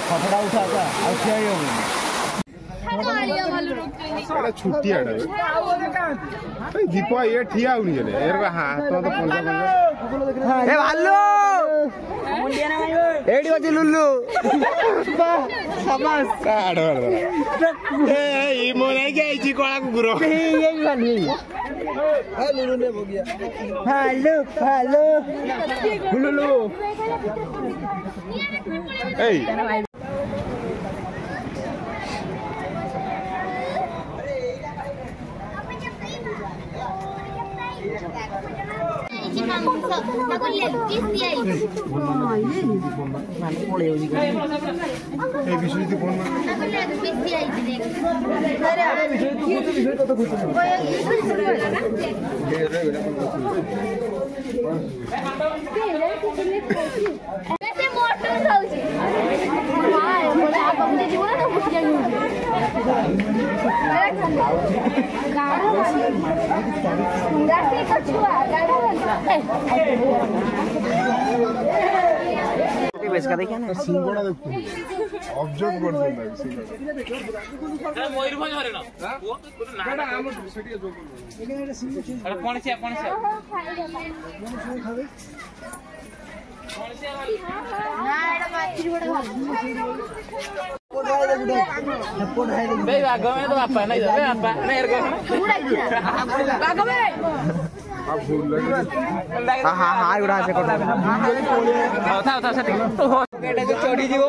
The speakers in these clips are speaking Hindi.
खतरा उठा छुट्टी दीप ये ठिया हाथ तो भालू एडी बजे लुल्लू कला कुकुर भालू भालू लुल्लू इसका देखिए ना सिंगड़ा देखो ऑब्जर्व कर मयूरभंज हरे ना कौन से चढ़ी जीव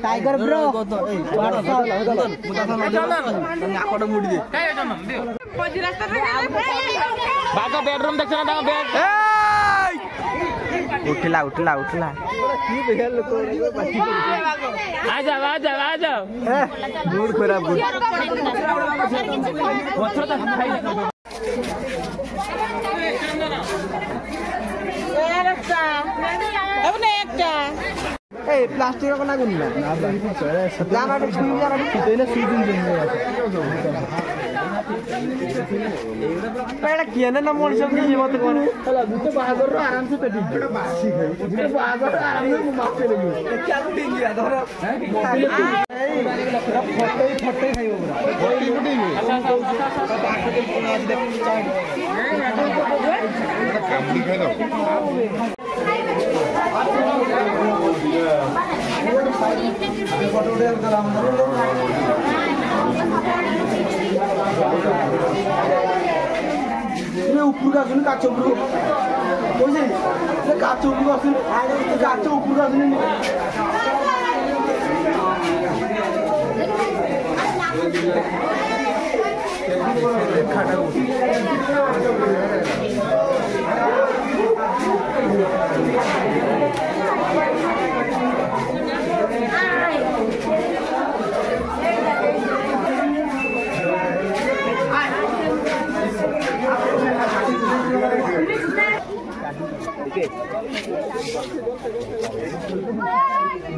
टाइगर ब्रो बेडरूम देख उठला उठला उठला आ जाओ मूड खराब प्लास्टिक को ना गुनना जाना तो छुई जाना तो ने सुई दिन पेड़ा किए ना मोन सब की मत कोन चला गुटे बाहागर आराम से पेटी बासी खाई गुटे बाहागर आराम से मारते लगी क्या कुटी गया धर फटे खाइबो फटी फटी कामली खाइ दो ऊपर का सुन काच ऊपर बुझे से काच ऊपर का सुन काच ऊपर का सुन खाटा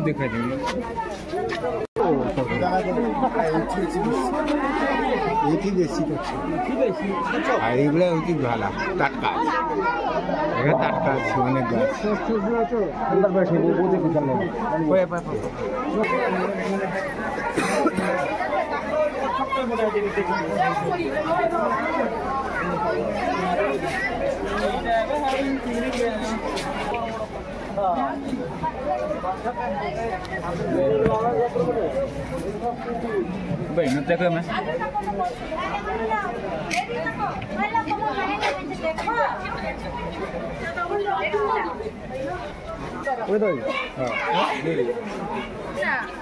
दिखा देंगे ये देसी आईगुला होती भाला टटका टटका छुने गाछ अंदर बैठे वो देखो चलने कोई भाई न देखो मैं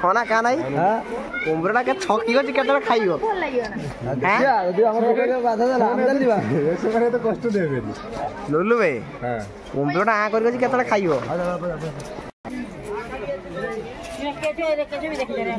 खाना का नहीं कुम्बरा के छकी गछि केतरा खाइयो अच्छा यदि हमर के बाधा देला हम जल्दी बा ऐसे करे तो कष्ट देबे लोलु बे हां कुम्बरा आ कर गछि केतरा खाइयो केचे भी देख ले रे